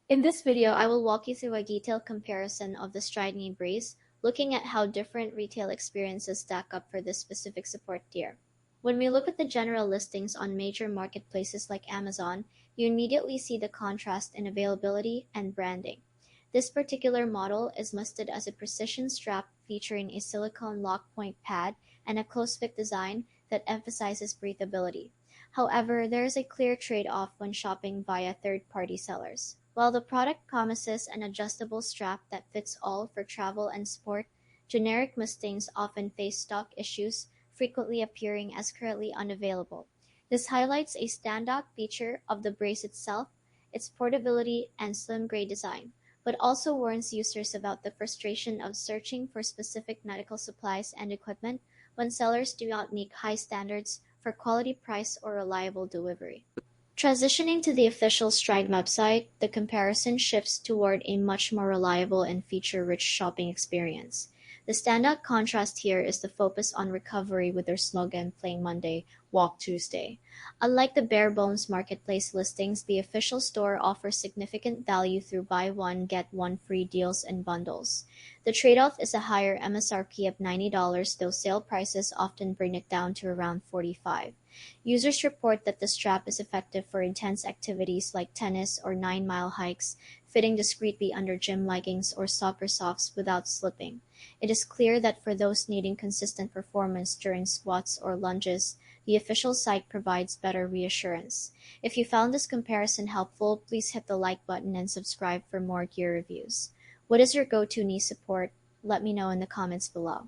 In this video, I will walk you through a detailed comparison of the Stride knee brace, looking at how different retail experiences stack up for this specific support tier. When we look at the general listings on major marketplaces like Amazon, you immediately see the contrast in availability and branding. This particular model is listed as a precision strap featuring a silicone lock point pad and a close-fit design that emphasizes breathability. However, there is a clear trade-off when shopping via third-party sellers. While the product promises an adjustable strap that fits all for travel and sport, generic listings often face stock issues, frequently appearing as currently unavailable. This highlights a standout feature of the brace itself, its portability and slim gray design, but also warns users about the frustration of searching for specific medical supplies and equipment when sellers do not meet high standards for quality, price, or reliable delivery. Transitioning to the official Stride website, the comparison shifts toward a much more reliable and feature-rich shopping experience. The standout contrast here is the focus on recovery with their slogan Playing Monday, Walk Tuesday. Unlike the bare-bones marketplace listings, the official store offers significant value through buy one, get one free deals and bundles. The trade-off is a higher MSRP of $90, though sale prices often bring it down to around $45. Users report that the strap is effective for intense activities like tennis or 9-mile hikes, fitting discreetly under gym leggings or soccer socks without slipping. It is clear that for those needing consistent performance during squats or lunges, the official site provides better reassurance. If you found this comparison helpful, please hit the like button and subscribe for more gear reviews. What is your go-to knee support? Let me know in the comments below.